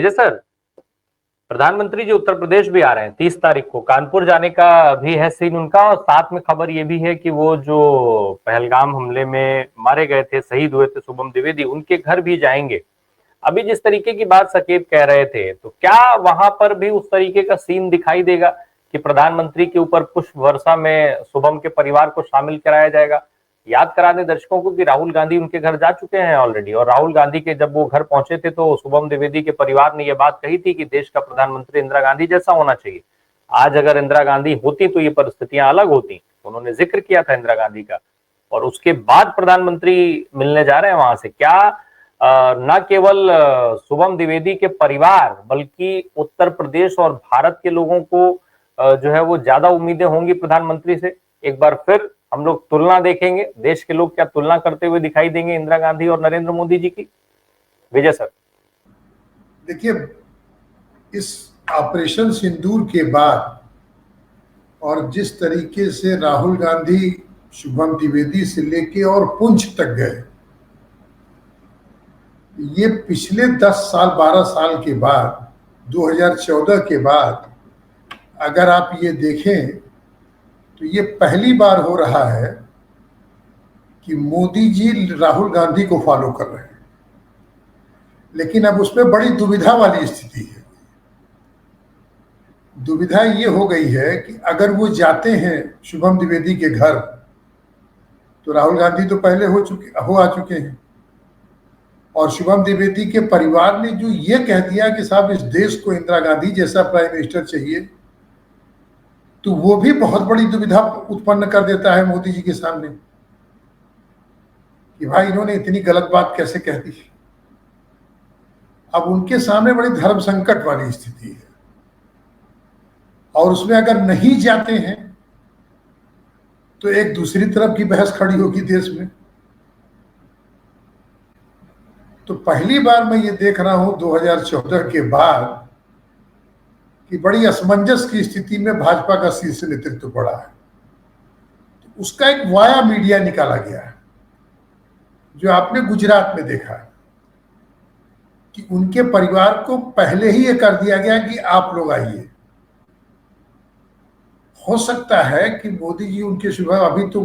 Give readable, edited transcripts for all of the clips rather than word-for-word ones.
विजय sir, प्रधानमंत्री जी उत्तर प्रदेश भी आ रहे हैं 30 तारीख को। कानपुर जाने का भी है सीन उनका, और साथ में खबर ये भी है कि वो जो पहलगाम हमले में मारे गए थे, शहीद हुए थे शुभम द्विवेदी, उनके घर भी जाएंगे। अभी जिस तरीके की बात सकेत कह रहे थे, तो क्या वहां पर भी उस तरीके का सीन दिखाई देगा कि प्रधानमंत्री के ऊपर पुष्प वर्षा में शुभम के परिवार को शामिल कराया जाएगा? याद करा दें दर्शकों को कि राहुल गांधी उनके घर जा चुके हैं ऑलरेडी, और राहुल गांधी के जब वो घर पहुंचे थे तो शुभम द्विवेदी के परिवार ने यह बात कही थी कि देश का प्रधानमंत्री इंदिरा गांधी जैसा होना चाहिए। आज अगर इंदिरा गांधी होती तो ये परिस्थितियां अलग होती। उन्होंने जिक्र किया था इंदिरा गांधी का, और उसके बाद प्रधानमंत्री मिलने जा रहे हैं वहां से। क्या न केवल शुभम द्विवेदी के परिवार बल्कि उत्तर प्रदेश और भारत के लोगों को जो है वो ज्यादा उम्मीदें होंगी प्रधानमंत्री से? एक बार फिर हम लोग तुलना देखेंगे, देश के लोग क्या तुलना करते हुए दिखाई देंगे इंदिरा गांधी और नरेंद्र मोदी जी की? विजय सर, देखिए, इस ऑपरेशन सिंदूर के बाद और जिस तरीके से राहुल गांधी शुभम द्विवेदी से लेके और पुंछ तक गए, ये पिछले 10 साल 12 साल के बाद, 2014 के बाद अगर आप ये देखें तो ये पहली बार हो रहा है कि मोदी जी राहुल गांधी को फॉलो कर रहे हैं। लेकिन अब उसमें बड़ी दुविधा वाली स्थिति है। दुविधा ये हो गई है कि अगर वो जाते हैं शुभम द्विवेदी के घर, तो राहुल गांधी तो पहले हो आ चुके हैं, और शुभम द्विवेदी के परिवार ने जो ये कह दिया कि साहब इस देश को इंदिरा गांधी जैसा प्राइम मिनिस्टर चाहिए, तो वो भी बहुत बड़ी दुविधा उत्पन्न कर देता है मोदी जी के सामने कि भाई इन्होंने इतनी गलत बात कैसे कह दी। अब उनके सामने बड़ी धर्म संकट वाली स्थिति है, और उसमें अगर नहीं जाते हैं तो एक दूसरी तरफ की बहस खड़ी होगी देश में। तो पहली बार मैं ये देख रहा हूं 2014 के बाद कि बड़ी असमंजस की स्थिति में भाजपा का शीर्ष नेतृत्व पड़ा है। तो उसका एक वाया मीडिया निकाला गया है, जो आपने गुजरात में देखा है कि उनके परिवार को पहले ही ये कर दिया गया कि आप लोग आइए। हो सकता है कि मोदी जी उनके शुभ, अभी तो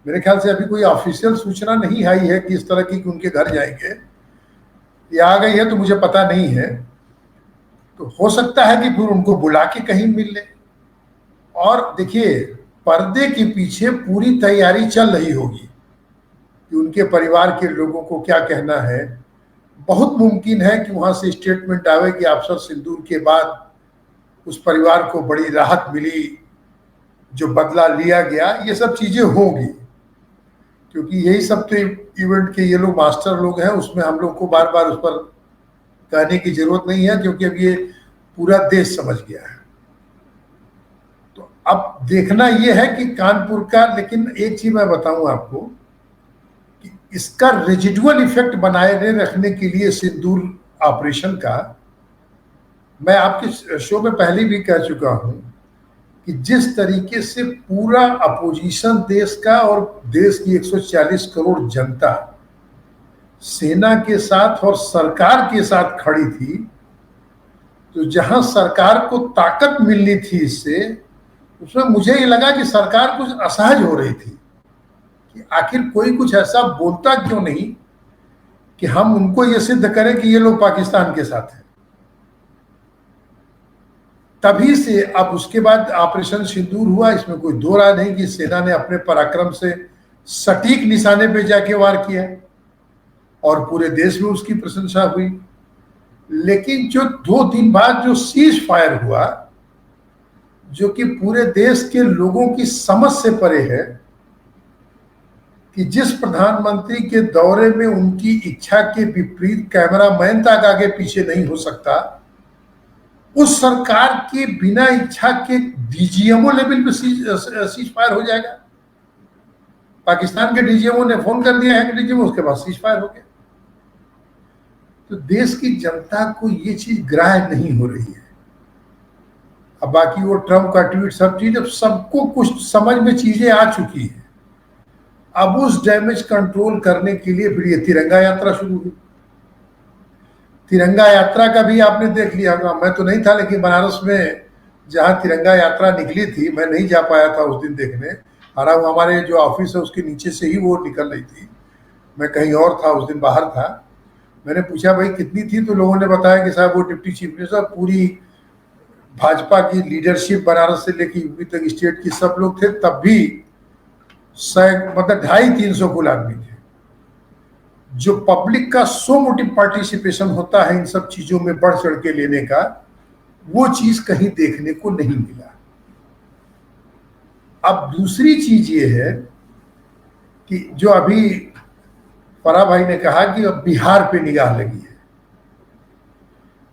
मेरे ख्याल से अभी कोई ऑफिशियल सूचना नहीं आई है कि इस तरह की कि उनके घर जाएंगे, ये आ गई है तो मुझे पता नहीं है। तो हो सकता है कि फिर उनको बुला के कहीं मिल ले। और देखिए, पर्दे के पीछे पूरी तैयारी चल रही होगी कि उनके परिवार के लोगों को क्या कहना है। बहुत मुमकिन है कि वहां से स्टेटमेंट आवे कि ऑपरेशन सिंदूर के बाद उस परिवार को बड़ी राहत मिली, जो बदला लिया गया, ये सब चीजें होंगी, क्योंकि यही सब तो इवेंट के ये लोग मास्टर लोग हैं। उसमें हम लोग को बार बार उस पर कहने की जरूरत नहीं है, क्योंकि अब ये पूरा देश समझ गया है। तो अब देखना ये है कि कानपुर का, लेकिन एक चीज मैं बताऊं आपको कि इसका रेजिडुअल इफेक्ट बनाए रखने के लिए सिंदूर ऑपरेशन का, मैं आपके शो में पहले भी कह चुका हूं कि जिस तरीके से पूरा अपोजिशन देश का और देश की 140 करोड़ जनता सेना के साथ और सरकार के साथ खड़ी थी, तो जहां सरकार को ताकत मिलनी थी इससे, उसमें मुझे ये लगा कि सरकार कुछ असहज हो रही थी कि आखिर कोई कुछ ऐसा बोलता क्यों नहीं कि हम उनको ये सिद्ध करें कि ये लोग पाकिस्तान के साथ हैं। तभी से अब उसके बाद ऑपरेशन सिंदूर हुआ, इसमें कोई दो राय नहीं कि सेना ने अपने पराक्रम से सटीक निशाने पे जाके वार किया और पूरे देश में उसकी प्रशंसा हुई। लेकिन जो 2 दिन बाद जो सीज फायर हुआ, जो कि पूरे देश के लोगों की समझ से परे है, कि जिस प्रधानमंत्री के दौरे में उनकी इच्छा के विपरीत कैमरामैन तक आगे पीछे नहीं हो सकता, उस सरकार के बिना इच्छा के डीजीएमओ लेवल पे सीज फायर हो जाएगा। पाकिस्तान के डीजीएमओ ने फोन कर दिया है कि डीजीएमओ, उसके बाद सीज फायर हो गया। तो देश की जनता को ये चीज ग्राह्य नहीं हो रही है। अब बाकी वो ट्रम्प का ट्वीट, सब चीज, अब सबको कुछ समझ में चीजें आ चुकी है। अब उस डैमेज कंट्रोल करने के लिए फिर ये तिरंगा यात्रा शुरू हुई। तिरंगा यात्रा का भी आपने देख लिया होगा, मैं तो नहीं था लेकिन बनारस में जहां तिरंगा यात्रा निकली थी मैं नहीं जा पाया था उस दिन देखने। हालांकि हमारे जो ऑफिस है उसके नीचे से ही वो निकल रही थी, मैं कहीं और था उस दिन, बाहर था। मैंने पूछा भाई कितनी थी, तो लोगों ने बताया कि साहब वो डिप्टी चीफ मिनिस्टर, पूरी भाजपा की लीडरशिप बनारस से लेकर यूपी तक स्टेट की सब लोग थे, तब भी मतलब 250-300 कुल आदमी थे। जो पब्लिक का सो मोटिव पार्टिसिपेशन होता है इन सब चीजों में बढ़ चढ़ के लेने का, वो चीज कहीं देखने को नहीं मिला। अब दूसरी चीज ये है कि जो अभी फराह भाई ने कहा कि अब बिहार पे निगाह लगी है,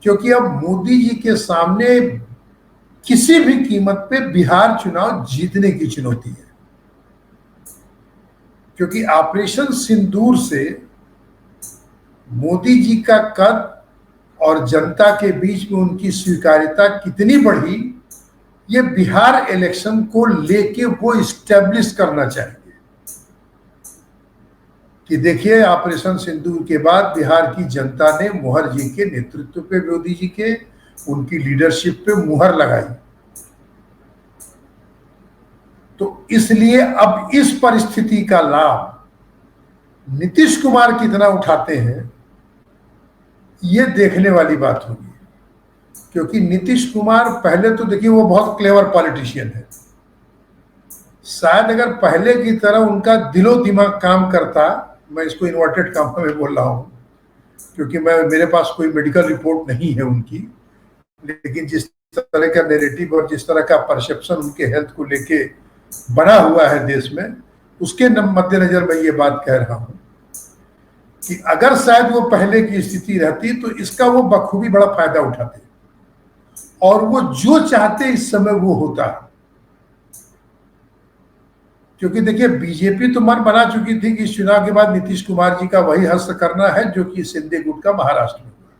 क्योंकि अब मोदी जी के सामने किसी भी कीमत पे बिहार चुनाव जीतने की चुनौती है। क्योंकि ऑपरेशन सिंदूर से मोदी जी का कद और जनता के बीच में उनकी स्वीकार्यता कितनी बढ़ी, ये बिहार इलेक्शन को लेके वो स्टैब्लिश करना चाहिए कि देखिए ऑपरेशन सिंदूर के बाद बिहार की जनता ने मोहर जी के नेतृत्व पे, मोदी जी के, उनकी लीडरशिप पे मुहर लगाई। तो इसलिए अब इस परिस्थिति का लाभ नीतीश कुमार कितना उठाते हैं ये देखने वाली बात होगी। क्योंकि नीतीश कुमार पहले तो देखिए वो बहुत क्लेवर पॉलिटिशियन है, शायद अगर पहले की तरह उनका दिलो दिमाग काम करता, मैं इसको इन्वर्टेड कामा में बोल रहा हूं क्योंकि मेरे पास कोई मेडिकल रिपोर्ट नहीं है उनकी, लेकिन जिस तरह का नैरेटिव और जिस तरह का परसेप्शन उनके हेल्थ को लेके बना हुआ है देश में, उसके मद्देनजर मैं ये बात कह रहा हूं कि अगर शायद वो पहले की स्थिति रहती तो इसका वो बखूबी बड़ा फायदा उठाते और वो जो चाहते इस समय वो होता। क्योंकि देखिए बीजेपी तो मन बना चुकी थी कि इस चुनाव के बाद नीतीश कुमार जी का वही हस्त करना है जो कि शिंदे गुट का महाराष्ट्र में हुआ,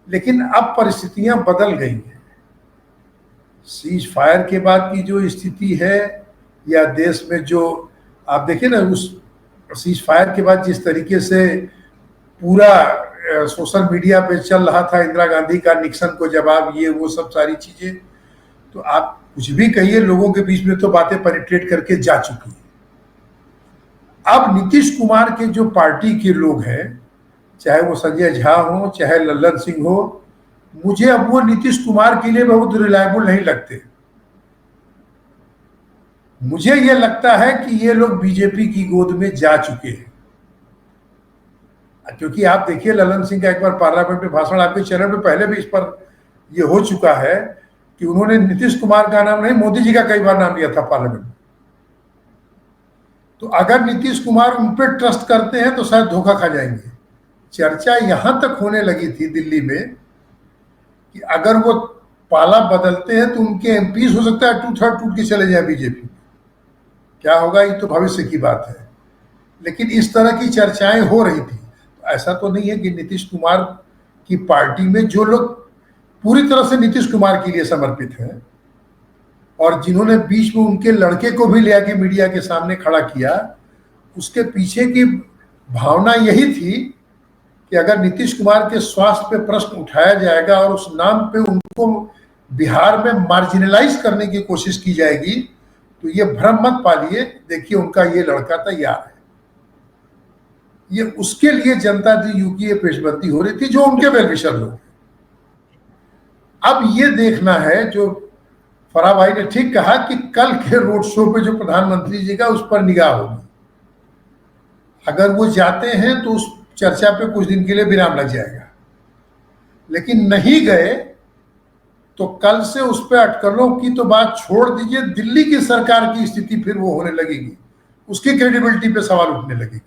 लेकिन अब परिस्थितियां बदल गई हैं। सीज फायर के बाद की जो स्थिति है या देश में जो आप देखिए ना, उस सीज फायर के बाद जिस तरीके से पूरा सोशल मीडिया पे चल रहा था इंदिरा गांधी का निक्सन को जवाब, ये वो सब सारी चीजें, तो आप कुछ भी कहिए लोगों के बीच में तो बातें पेनिट्रेट करके जा चुकी है। अब नीतीश कुमार के जो पार्टी के लोग हैं, चाहे वो संजय झा हो चाहे लल्लन सिंह हो, मुझे अब वो नीतीश कुमार के लिए बहुत रिलायबल नहीं लगते। मुझे ये लगता है कि ये लोग बीजेपी की गोद में जा चुके हैं। क्योंकि आप देखिए लल्लन सिंह का एक बार पार्लियामेंट में भाषण आपके चैनल पे पहले भी इस पर ये हो चुका है कि उन्होंने नीतीश कुमार का नाम नहीं मोदी जी का कई बार नाम लिया था पार्लियामेंट में। तो अगर नीतीश कुमार उन पर ट्रस्ट करते हैं तो शायद धोखा खा जाएंगे। चर्चा यहां तक होने लगी थी दिल्ली में कि अगर वो पाला बदलते हैं तो उनके एमपीज हो सकता है 2/3 टूट के चले जाए बीजेपी। क्या होगा ये तो भविष्य की बात है, लेकिन इस तरह की चर्चाएं हो रही थी। तो ऐसा तो नहीं है कि नीतीश कुमार की पार्टी में जो लोग पूरी तरह से नीतीश कुमार के लिए समर्पित हैं और जिन्होंने बीच में उनके लड़के को भी ले आके मीडिया के सामने खड़ा किया, उसके पीछे की भावना यही थी कि अगर नीतीश कुमार के स्वास्थ्य पे प्रश्न उठाया जाएगा और उस नाम पे उनको बिहार में मार्जिनलाइज करने की कोशिश की जाएगी तो ये भ्रम मत पालिए, देखिए उनका ये लड़का तैयार है। ये उसके लिए जनता दी यू की पेशबंदी हो रही थी जो उनके वेलविशर लोग। अब ये देखना है, जो फराह भाई ने ठीक कहा कि कल के रोड शो पे जो प्रधानमंत्री जी का उस पर निगाह होगी। अगर वो जाते हैं तो उस चर्चा पे कुछ दिन के लिए विराम लग जाएगा, लेकिन नहीं गए तो कल से उस पर अटकलों की तो बात छोड़ दीजिए, दिल्ली की सरकार की स्थिति फिर वो होने लगेगी, उसकी क्रेडिबिलिटी पे सवाल उठने लगेगी।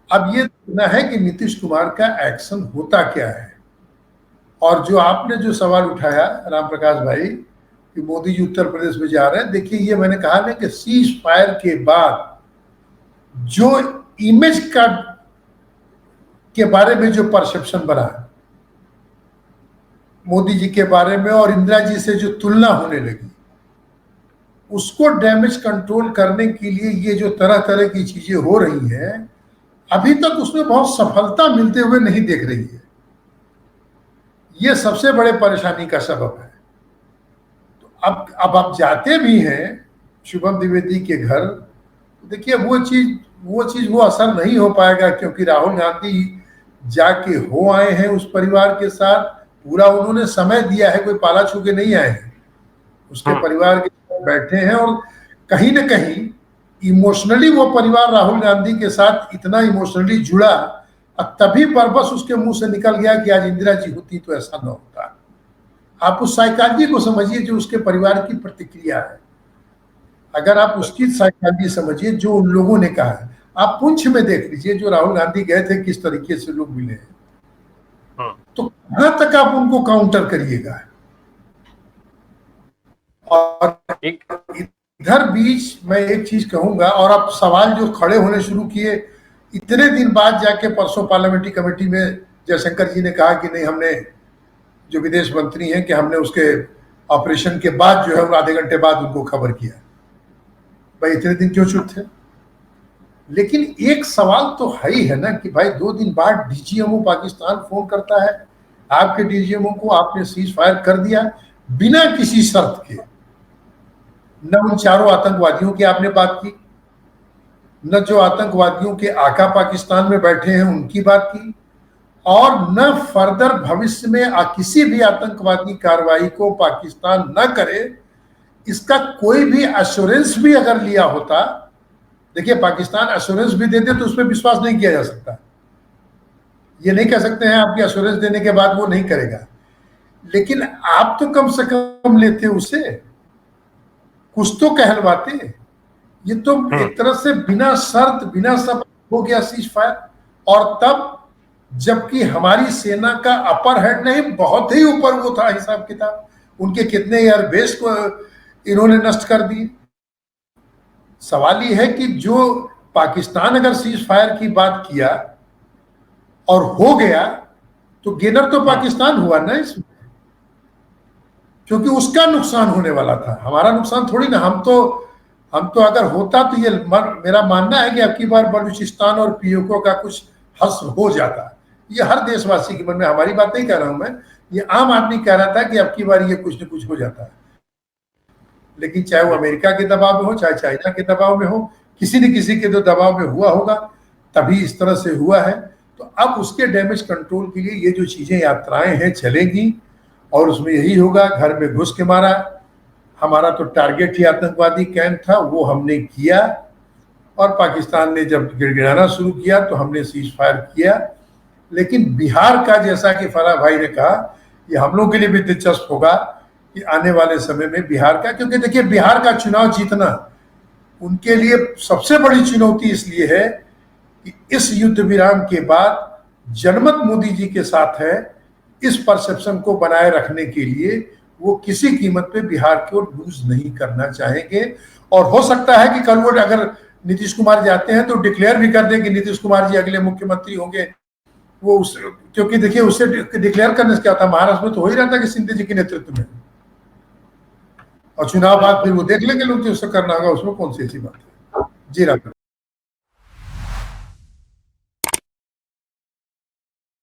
अब ये देखना है कि नीतीश कुमार का एक्शन होता क्या है। और जो आपने जो सवाल उठाया राम प्रकाश भाई कि मोदी जी उत्तर प्रदेश में जा रहे हैं, देखिए ये मैंने कहा ना कि सीज फायर के बाद जो इमेज का के बारे में जो परसेप्शन बना है मोदी जी के बारे में और इंदिरा जी से जो तुलना होने लगी, उसको डैमेज कंट्रोल करने के लिए ये जो तरह तरह की चीजें हो रही हैं, अभी तक उसमें बहुत सफलता मिलते हुए नहीं देख रही है। ये सबसे बड़े परेशानी का सबब है। तो अब आप जाते भी हैं शुभम द्विवेदी के घर, देखिए वो असर नहीं हो पाएगा, क्योंकि राहुल गांधी जाके हो आए हैं उस परिवार के साथ, पूरा उन्होंने समय दिया है, कोई पाला छू के नहीं आए हैं, उसके परिवार के साथ बैठे हैं। और कहीं ना कहीं इमोशनली वो परिवार राहुल गांधी के साथ इतना इमोशनली जुड़ा, और तभी पर्पस उसके मुंह से निकल गया कि आज इंदिरा जी होती तो ऐसा न होता। आप उस साइकोलॉजी को समझिए जो उसके परिवार की प्रतिक्रिया है। अगर आप उसकी साइकोलॉजी समझिए जो उन लोगों ने कहा है, आप पुंछ में देख लीजिए जो राहुल गांधी गए थे किस तरीके से लोग मिले हैं, तो कहां तक आप उनको काउंटर करिएगा। और इधर बीच मैं एक चीज कहूंगा, और अब सवाल जो खड़े होने शुरू किए इतने दिन बाद, जाके परसों पार्लियामेंट्री कमेटी में जयशंकर जी ने कहा कि नहीं, हमने जो विदेश मंत्री हैं कि हमने उसके ऑपरेशन के बाद जो है आधे घंटे बाद उनको खबर किया। भाई इतने दिन क्यों चुप थे? लेकिन एक सवाल तो है ही है ना कि भाई 2 दिन बाद डीजीएमओ पाकिस्तान फोन करता है, आपके डीजीएमओ को आपने सीज फायर कर दिया बिना किसी शर्त के। न उन 4 आतंकवादियों की आपने बात की, न जो आतंकवादियों के आका पाकिस्तान में बैठे हैं उनकी बात की, और न फर्दर भविष्य में किसी भी आतंकवादी कार्रवाई को पाकिस्तान न करे इसका कोई भी एश्योरेंस भी अगर लिया होता। देखिए पाकिस्तान एश्योरेंस भी देते तो उस पर विश्वास नहीं किया जा सकता, ये नहीं कह सकते हैं आपकी एश्योरेंस देने के बाद वो नहीं करेगा, लेकिन आप तो कम से कम लेते उसे, कुछ तो कहलवाते। ये तो एक तरह से बिना शर्त बिना सब हो गया सीज फायर, और तब जबकि हमारी सेना का अपर हेड नहीं बहुत ही ऊपर वो था हिसाब किताब, उनके कितने एयरबेस को इन्होंने नष्ट कर दिए। सवाल ये है कि जो पाकिस्तान अगर सीज फायर की बात किया और हो गया तो गेनर तो पाकिस्तान हुआ ना इसमें, क्योंकि उसका नुकसान होने वाला था, हमारा नुकसान थोड़ी ना। हम तो अगर होता तो ये मेरा मानना है कि अब की बार बलूचिस्तान और पीओके का कुछ हश्र हो जाता। ये हर देशवासी के मन में, हमारी बात नहीं कह रहा हूं मैं, ये आम आदमी कह रहा था कि अब की बार ये कुछ न कुछ हो जाता है। लेकिन चाहे वो अमेरिका के दबाव में हो, चाहे चाइना के दबाव में हो, किसी न किसी के तो दबाव में हुआ होगा, तभी इस तरह से हुआ है। तो अब उसके डैमेज कंट्रोल के लिए ये जो चीजें यात्राएं हैं चलेंगी, और उसमें यही होगा घर में घुस के मारा। हमारा तो टारगेट ही आतंकवादी कैंप था, वो हमने किया, और पाकिस्तान ने जब गिड़गिड़ाना शुरू किया तो हमने सीज फायर किया। लेकिन बिहार का, जैसा कि फराह भाई ने कहा, ये हम लोगों के लिए भी दिलचस्प होगा कि आने वाले समय में बिहार का, क्योंकि देखिए बिहार का चुनाव जीतना उनके लिए सबसे बड़ी चुनौती इसलिए है कि इस युद्ध विराम के बाद जनमत मोदी जी के साथ है। इस परसेप्शन को बनाए रखने के लिए वो किसी कीमत पे बिहार को लूज नहीं करना चाहेंगे। और हो सकता है कि कल वो अगर नीतीश कुमार जाते हैं तो डिक्लेयर भी कर दें कि नीतीश कुमार जी अगले मुख्यमंत्री होंगे। वो क्योंकि देखिए उससे डिक्लेयर करने से क्या था, महाराष्ट्र में तो हो ही रहा था कि शिंदे जी के नेतृत्व में, और चुनाव बाद फिर वो देख लेंगे लोग जो उससे करना होगा, उसमें कौन सी ऐसी बात है। जी राम।